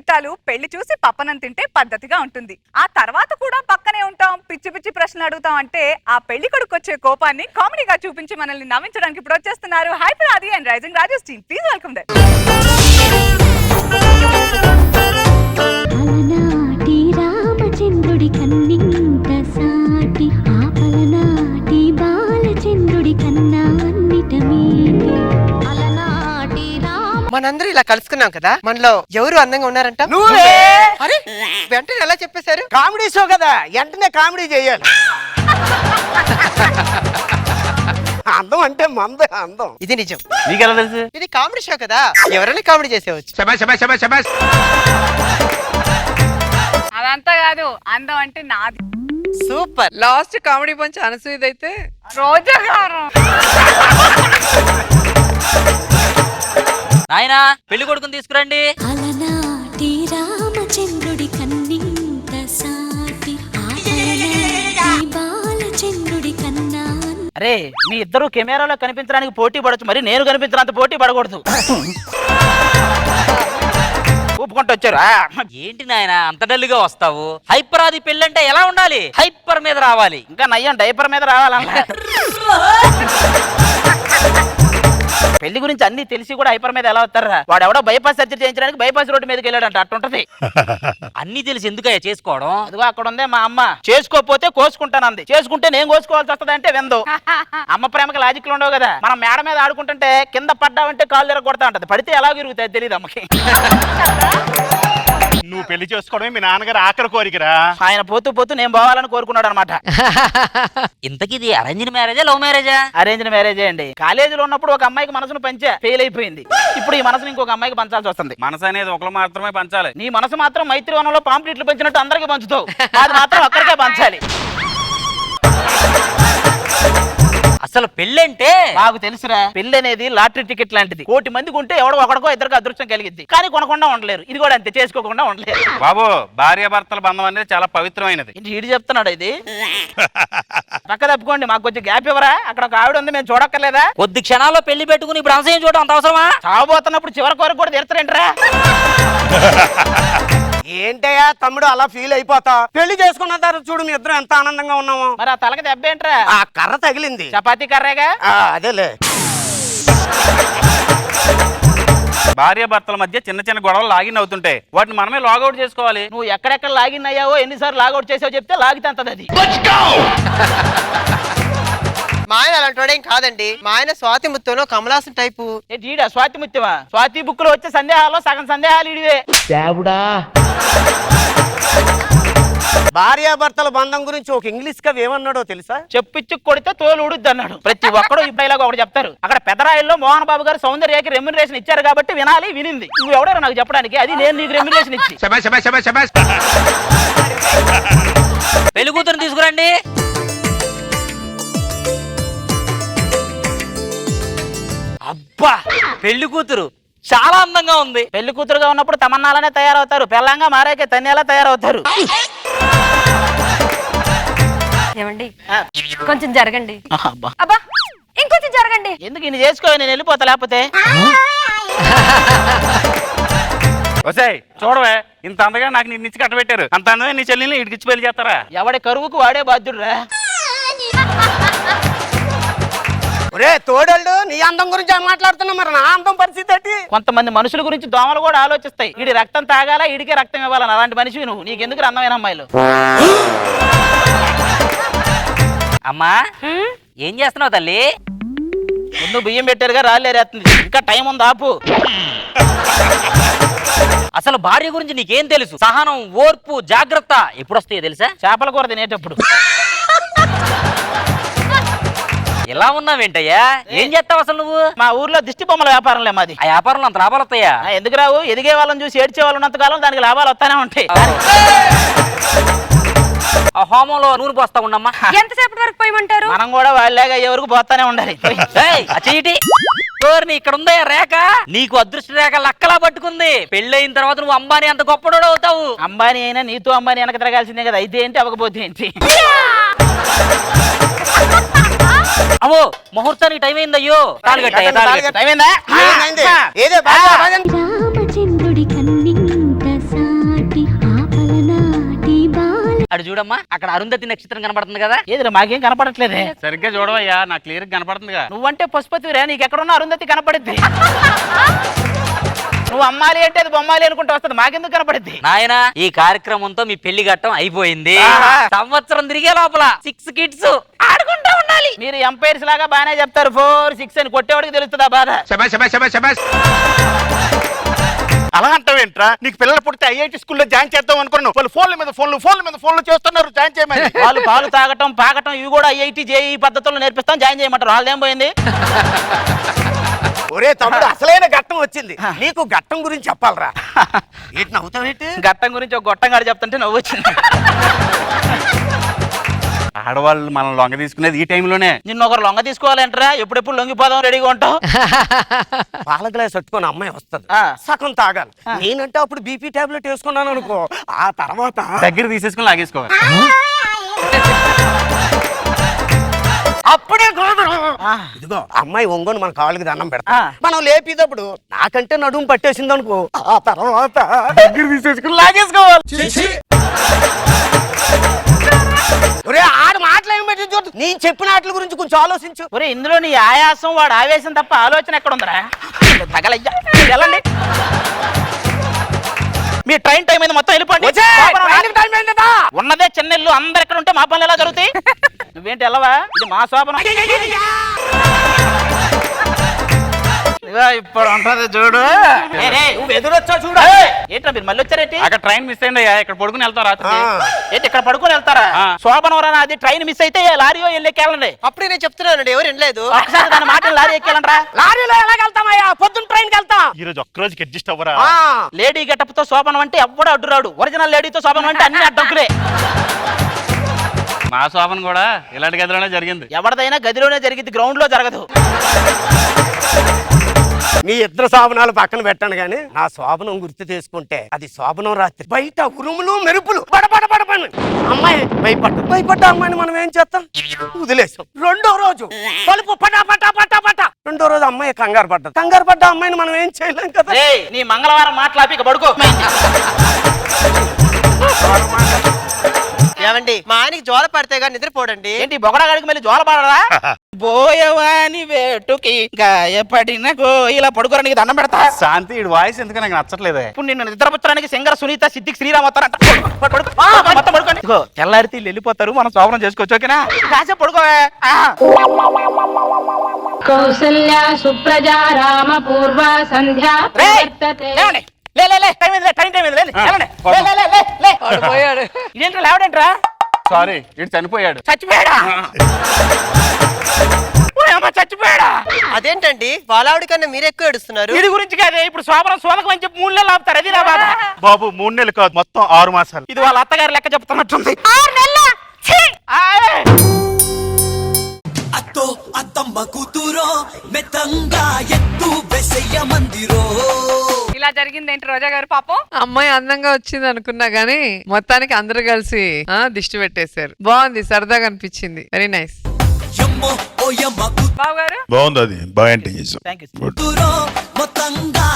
చుట్టాలు పెళ్లి చూసి పప్పనం తింటే పద్ధతిగా ఉంటుంది. ఆ తర్వాత కూడా పక్కనే ఉంటాం, పిచ్చి పిచ్చి ప్రశ్నలు అడుగుతాం అంటే ఆ పెళ్లి కొడుకు వచ్చే కోపాన్ని కామెడీగా చూపించి మనల్ని నవ్వించడానికి ఇప్పుడు వచ్చేస్తున్నారు hyper Aadi and rising Rajesh team. Please welcome them. అలనాటి రామచంద్రుడి కన్నింత సాటి ఆపలనాటి బాలచంద్రుడి కన్నా అన్నిట మీటి. అలనాటి మనందరూ ఇలా కలుసుకున్నాం కదా, మనలో ఎవరు అందంగా ఉన్నారంట? నువ్వే. అరే వెంటనే ఎలా చెప్పేశారు? కామెడీ షో కదా, వెంటనే కామెడీ చేయాలి. అందం అంటే మంద అందం. ఇది నిజం. నీకెలా తెలుసు? ఇది కామెడీ షో కదా, ఎవరైనా కామెడీ చేసేవచ్చు. అదంతా కాదు, అందం అంటే నాది. సూపర్. లాస్ట్ కామెడీ పంచ్ అనసూయదైతే రోజా గారు. నాయనా పెళ్లి కొడుకుని తీసుకురండి. అలనాటి రామచంద్రుడి కన్నింత సాటి ఆపలనాటి బాలచంద్రుడి కన్నా. అరే మీ ఇద్దరు కెమెరాలో కనిపించడానికి పోటీ పడచ్చు, మరి నేను కనిపించినంత పోటీ పడకూడదు. ఒప్పుకుంటూ వచ్చారు. ఏంటి నాయనా అంత డల్లుగా వస్తావు? హైపర్ ఆది పెళ్ళంటే ఎలా ఉండాలి? హైపర్ మీద రావాలి. ఇంకా నయ్యం డైపర్ మీద రావాలన్నా. పెళ్లి గురించి అన్ని తెలిసి కూడా హైపర్ మీద ఎలా వస్తారా? వాడు ఎవడో బైపాస్ సర్జరీ చేయించడానికి బైపాస్ రోడ్డు మీదకి వెళ్ళాడంట, అట్టుంటది. అన్ని తెలిసి ఎందుకయ్యా చేసుకోవడం? అదిగో అక్కడ ఉందే మా అమ్మ, చేసుకోకపోతే కోసుకుంటానంది, చేసుకుంటే నేను కోసుకోవాల్సి వస్తుంది అంటే విందు. అమ్మ ప్రేమకి లాజిక్లు ఉండవు కదా. మనం మేడ మీద ఆడుకుంటుంటే కింద పడ్డావంటే కాళ్ళు ఎరగొడతా ఉంటది, పడితే ఎలా తిరుగుతాయి తెలియదు అమ్మకి. నువ్వు పెళ్లి చేసుకోవడమే మీ నాన్నగారు ఆఖరి కోరికరా. ఆయన పోతూ పోతూ నేను పోవాలని కోరుకున్నాడు అనమాట. ఇంతకీ ఇది అరేంజ్డ్ మ్యారేజా లవ్ మ్యారేజా? అరేంజ్డ్ మ్యారేజే అండి. కాలేజీలో ఉన్నప్పుడు ఒక అమ్మాయికి మనసును పంచా, ఫెయిల్ అయిపోయింది. ఇప్పుడు ఈ మనసుని ఇంకొక అమ్మాయికి పంచాల్సి వస్తుంది. మనసు అనేది ఒకరు మాత్రమే పంచాలి. నీ మనసు మాత్రం మైత్రివనంలో పాంప్లెట్లు పంచినట్టు అందరికి పంచుతావు, అది మాత్రం ఒక్కరికే పంచాలి. అసలు పెళ్ళంటే నాకు తెలుసురా, పెళ్లి అనేది లాటరీ టికెట్ లాంటిది. 1,000,000 మందికి ఉంటే ఎవడో ఒకడికో ఇద్దరికి అదృష్టం కలిగింది, కానీ కొనకుండా ఉండలేరు. ఇది కూడా అంతే, చేసుకోకుండా ఉండలేరు. బాబు, భార్యాభర్తల బంధం అనేది చాలా పవిత్రమైనది. ఇంటి ఈడు చెప్తున్నాడు ఇది. పక్క తప్పుకోండి, మాకు కొంచెం గ్యాప్ ఇవ్వరా? అక్కడ ఒక ఆవిడ ఉంది, మేము చూడక్కర్లేదా? కొద్ది క్షణాల్లో పెళ్లి పెట్టుకుని ఇప్పుడు అంశం చూడడం అంత అవసరమా? చావబోతున్నప్పుడు చివరి కోరిక కూడా తీర్చరేంట్రా? ఏంటయ్యా తమ్ముడు అలా ఫీల్ అయిపోతా? పెళ్లి చేసుకున్న తర్వాత చూడు మీ ఇద్దరు ఎంత ఆనందంగా ఉన్నాము. మరి ఆ తలకి దెబ్బ ఏంట్రా? ఆ కర్ర తగిలింది. చపాతీ కర్రేగా. అదేలే. భార్యాభర్తల మధ్య చిన్న చిన్న గొడవలు లాగిన్ అవుతుంటాయి, వాటిని మనమే లాగౌట్ చేసుకోవాలి. నువ్వు ఎక్కడెక్కడ లాగిన్ అయ్యావో, ఎన్నిసార్లు లాగౌట్ చేసావో చెప్తే లాగితే అంతది అది. మా ఆయన అలాంటి వాడేం కాదండి. మా ఆయన స్వాతి ముత్యంలో కమలాసన్ టైపు. ఈడ స్వాతి ముత్యమా? స్వాతి బుక్ లో వచ్చే సందేహాల్లో సగం సందేహాలు ఇడివే. భార్యాభర్తల బంధం గురించి ఒక ఇంగ్లీష్ కవి ఏమన్నాడో తెలుసా? చెప్పిచ్చు కొడితే తోలు ఉడుద్ది అన్నాడు. ప్రతి ఒక్కడు ఈ డైలాగ్ ఒకటి చెప్తారు. అక్కడ పెదరాయిల్లో మోహన్ బాబు గారు సౌందర్యకి రెమ్యునరేషన్ ఇచ్చారు కాబట్టి వినాలి, వినింది. నువ్వు ఎవడో నాకు చెప్పడానికి, అది నేను నీకు రెమ్యునరేషన్ ఇచ్చి. పెళ్లి కూతురు తీసుకురండి. అబ్బా, పెళ్లి కూతురు చాలా అందంగా ఉంది. పెళ్లి కూతురుగా ఉన్నప్పుడు తమన్నాలనే తయారవుతారు, పెళ్ళంగా మారాకే తన్నేలా తయారవుతారు. ఏమండి కొంచెం జరగండి. అబ్బా అబ్బా ఇంకొంచెం జరగండి. ఎందుకు ఇన్ని చేసుకో, నేను వెళ్ళిపోతా లేకపోతే. వసాయ్ చూడవే, ఇంత అందగా నాకు నీ నిచ్చి కట్టబెట్టారు, అంత అందమే నీ చెల్లిని ఇడికిచ్చి పెళ్లి చేస్తారా? ఎవడి కరువుకు వాడే బాధ్యుడు రా. ఒరే తోడళ్ళు, నీ అందం గురించి మాట్లాడుతున్నా, మరి నా అందం పరిస్థితి ఏంటి? కొంతమంది మనుషుల గురించి దోమలు కూడా ఆలోచిస్తాయి. ఈడి రక్తం తాగాలా, ఈడికే రక్తం ఇవ్వాలని. అలాంటి మనిషివి నువ్వు. నీకెందుకు అందమైన అమ్మాయిలు? అమ్మా ఏం చేస్తున్నావు తల్లి? ముందు బియ్యం పెట్టారుగా, రాలేరేస్తుంది. ఇంకా టైం ఉంది, ఆపు. అసలు భార్య గురించి నీకేం తెలుసు? సహనం, ఓర్పు, జాగ్రత్త ఎప్పుడు వస్తాయో తెలుసా? చేపల కూర తినేటప్పుడు. ఎలా ఉన్నావేంటయ్యా? ఏం చేస్తావు అసలు నువ్వు? మా ఊర్లో దిష్టి బొమ్మల వ్యాపారంలే మాది. ఆ వ్యాపారంలో అంత లాభాలు వస్తాయా? ఎందుకు రావు? ఎదిగే వాళ్ళని చూసి ఏడ్చే వాళ్ళు ఉన్నంత కాలం దానికి లాభాలు వస్తానే ఉంటాయి. ఆ హోమంలో నూనె పోస్తా ఉండమ్మా. ఎంతసేపటి వరకు పోయమంటారు? మనం కూడా వాళ్ళగా అయ్యే వరకు పోతానే ఉండాలి. ఇక్కడ ఉందా రేఖ? నీకు అదృష్ట రేఖ లక్కలా పట్టుకుంది. పెళ్ళయిన తర్వాత నువ్వు అంబానీ అంత గొప్పడోడు అవుతావు. అంబానీ అయినా నీతో అంబానీ వెనక తిరగాల్సిందే కదా. అయితే ఏంటి, అవ్వకపోతే ఏంటి? అమ్మో, ముహూర్తానికి టైం అయిందయ్యో. రామచంద్రుడి కన్నింత అటు చూడమ్మా, అక్కడ అరుంధతి నక్షత్రం కనబడుతుంది కదా. ఏదిరా మాకేం కనపడట్లేదే. సరిగ్గా చూడవయ్యా, నాకు క్లియర్ కనపడుతుందిగా. నువ్వంటే పశుపతిరా, నీకు ఎక్కడున్నా అరుంధతి కనపడిద్ది. నువ్వు అమ్మాలి అంటే అది బొమ్మాలి అనుకుంటూ వస్తుంది, మాకెందుకు కనపడిద్ది. నాయన ఈ కార్యక్రమంతో మీ పెళ్లి ఘట్టం అయిపోయింది. సంవత్సరం తిరిగే లోపల 6 కిడ్స్ ఆడుకుంటూ ఉండాలి. మీరు ఎంపైర్స్ లాగా బాగానే చెప్తారు 4, 6 అని, కొట్టేవాడికి తెలుస్తుందా బాధ. అలా అంటావేంట్రా? నీకు పిల్లలు పుడితే ఐఐటి స్కూల్లో జాయిన్ చేద్దాం అనుకున్నాను. వాళ్ళు ఫోన్ల మీద ఫోన్లు చేస్తున్నారు జాయిన్ చేయమని. వాళ్ళు పాలు తాగటం పాకటం ఇవి కూడా ఐఐటి జేఈ పద్ధతుల్లో నేర్పిస్తాం, జాయిన్ చేయమంటారు. వాళ్ళు ఏం పోయింది. ఒరే తమ్ముడు, అసలైన ఘట్టం వచ్చింది. నీకు ఘట్టం గురించి చెప్పాలరా. ఏంటి నవ్వుతావేంటి? ఘట్టం గురించి ఒక గొట్టం గారు చెప్తుంటే నవ్వు వచ్చింది. ఆడవాళ్ళు మనం లొంగ తీసుకునేది ఈ టైంలోనే. నిన్న ఒకరు లొంగ తీసుకోవాలంటారా? ఎప్పుడెప్పుడు లొంగిపోదాం రెడీగా ఉంటావు. పాల గ్లాస్ పట్టుకొని అమ్మాయి వస్తుంది, సగం తాగాలి. నేనంటే అప్పుడు బీపీ టాబ్లెట్ వేసుకున్నాను అనుకో, ఆ తర్వాత దగ్గర తీసేసుకుని లాగేసుకోవాలి. అప్పుడే ఇదిగో అమ్మాయి ఒంగోని మన కాళ్ళకి దండం పెడతా. మనం లేపేటప్పుడు నాకంటే నడుము పట్టేసింది అనుకో, ఆ తర్వాత దగ్గర తీసేసుకుని లాగేసుకోవాలి. ఒరే ఆడు మాటలేం పెట్టి చూడు, నేను చెప్పిన వాటి గురించి కొంచెం ఆలోచించు. ఒరే ఇందులో నీ ఆయాసం వాడు ఆవేశం తప్ప ఆలోచన ఎక్కడ ఉందరా? తగలయ్యా, వెళ్ళండి. మీ ట్రైన్ టైం అయింది, మొత్తం వెళ్ళిపోండి. ఉన్నదే చిన్న ఇల్లు, అందరు ఎక్కడ ఉంటే మా పనులు ఎలా జరుగుతాయి? నువ్వేంటి వెళ్ళవా? ఇది మా శోభనం. ఇప్పుడు ఉంటుంది చూడు. నువ్వు ఎదురొచ్చా చూడు. ఏంటో మీరు మళ్ళీ వచ్చారేంటి? అక్కడ ట్రైన్ మిస్ అయింది అయ్యా, ఇక్కడ పడుకుని వెళ్తాం రాత్రి. ఏంటి ఇక్కడ పడుకొని వెళ్తారా? శోభనం రా, అది ట్రైన్ మిస్ అయితే లారీయో వెళ్ళి ఎక్కాలండి. అప్పుడే నేను చెప్తున్నానండి, ఎవరు వినలేదు. ఒకసారి దాని మాట లారీ ఎక్కాలంటారా? లారీలో ఎలాగెళ్తామయ్యా? పొద్దున్న ట్రైన్కి వెళ్తాం. ఈ రోజు ఒక్క రోజుకి అడ్జస్ట్ అవ్వరా? లేడీ గెటప్ తో శోభనం అంటే ఎవ్వడు అడ్డురాడు. ఒరిజినల్ లేడీతో శోభనం అంటే అన్ని అడ్డంకులే. మా శోభన కూడా ఇలాంటి గదిలోనే జరిగింది. ఎవరిదైనా గదిలోనే జరిగింది, గ్రౌండ్ లో జరగదు. మీ ఇద్దరు శోభనాలు పక్కన పెట్టండి గాని, నా శోభనం గుర్తు చేసుకుంటే అది శోభనం రాత్రి. బయట ఉరుములు మెరుపులు, బడబడబడబడి అమ్మాయి భయపడ్డ అమ్మాయిని మనం ఏం చేస్తాం? వదిలేసాం. రెండో రోజు తలుపు పటా పటా పటా పటా. రెండో రోజు అమ్మాయి కంగారు పడ్డ అమ్మాయిని మనం ఏం చేయలేం కదా. నీ మంగళవారం మాట్లాపి పడుకో. ఏమండి, మా ఆయనకి జ్వర పడితే గానీ నిద్రపోడండి. ఏంటి బొగడగాడికి మళ్ళీ జోల పడరా? బోయవాని వేటుకి గాయపడిన గోయిలా పడుకోరానికి దండం పెడతా. శాంతి, ఈ వాయిస్ ఎందుకు నాకు నచ్చట్లేదే. ఇప్పుడు నిన్ను నిద్రపుచ్చడానికి సింగర్ సునీత, సిద్దిక్ శ్రీరామ్ వస్తారంట. మొత్తం పడుకోండి. తెల్లారితే వీళ్ళు వెళ్ళిపోతారు, మనం శోభనం చేసుకోవచ్చు. ఓకేనా? కాసేపు పడుకోవే. కౌసల్య సుప్రజా రామ పూర్వ సంధ్యా ప్రవర్తతే. లేవండి. లే టైం అయింది, ట్రైన్ టైం అయింది. పోయాడు. ఇదేంట్రా లేవడేంట్రా? సారీ, ఇటు చనిపోయాడు. చచ్చిపోయాడా? చచ్చిపోయాడా? అదేంటండి, వాళ్ళ కన్నా మీరు ఎక్కువ ఏడుస్తున్నారు. వీడి గురించి కాదే, ఇప్పుడు శోభనం సోదకం అని చెప్పి 3 నెలలు ఆపుతారు. అది నా బాధ. బాబు 3 నెలలు కాదు, మొత్తం 6 మాసాలు. ఇది వాళ్ళ అత్తగారి లెక్క చెప్తున్నట్టుంది. అత్తో అత్తమ్మ కూతురో మెత్తంగా ఎత్తు వెసయ్య మందిరో. ఇలా జరిగింది ఏంటి రోజా గారు? పాపం అమ్మాయి అందంగా వచ్చింది అనుకున్నా గానీ మొత్తానికి అందరూ కలిసి దిష్టి పెట్టేశారు. బాగుంది, సరదాగా అనిపించింది. Very nice. బాబు గారు బాగుంది, అది బాగా ఎంటర్ చేసాం. Thank you. కూతురో మొత్తంగా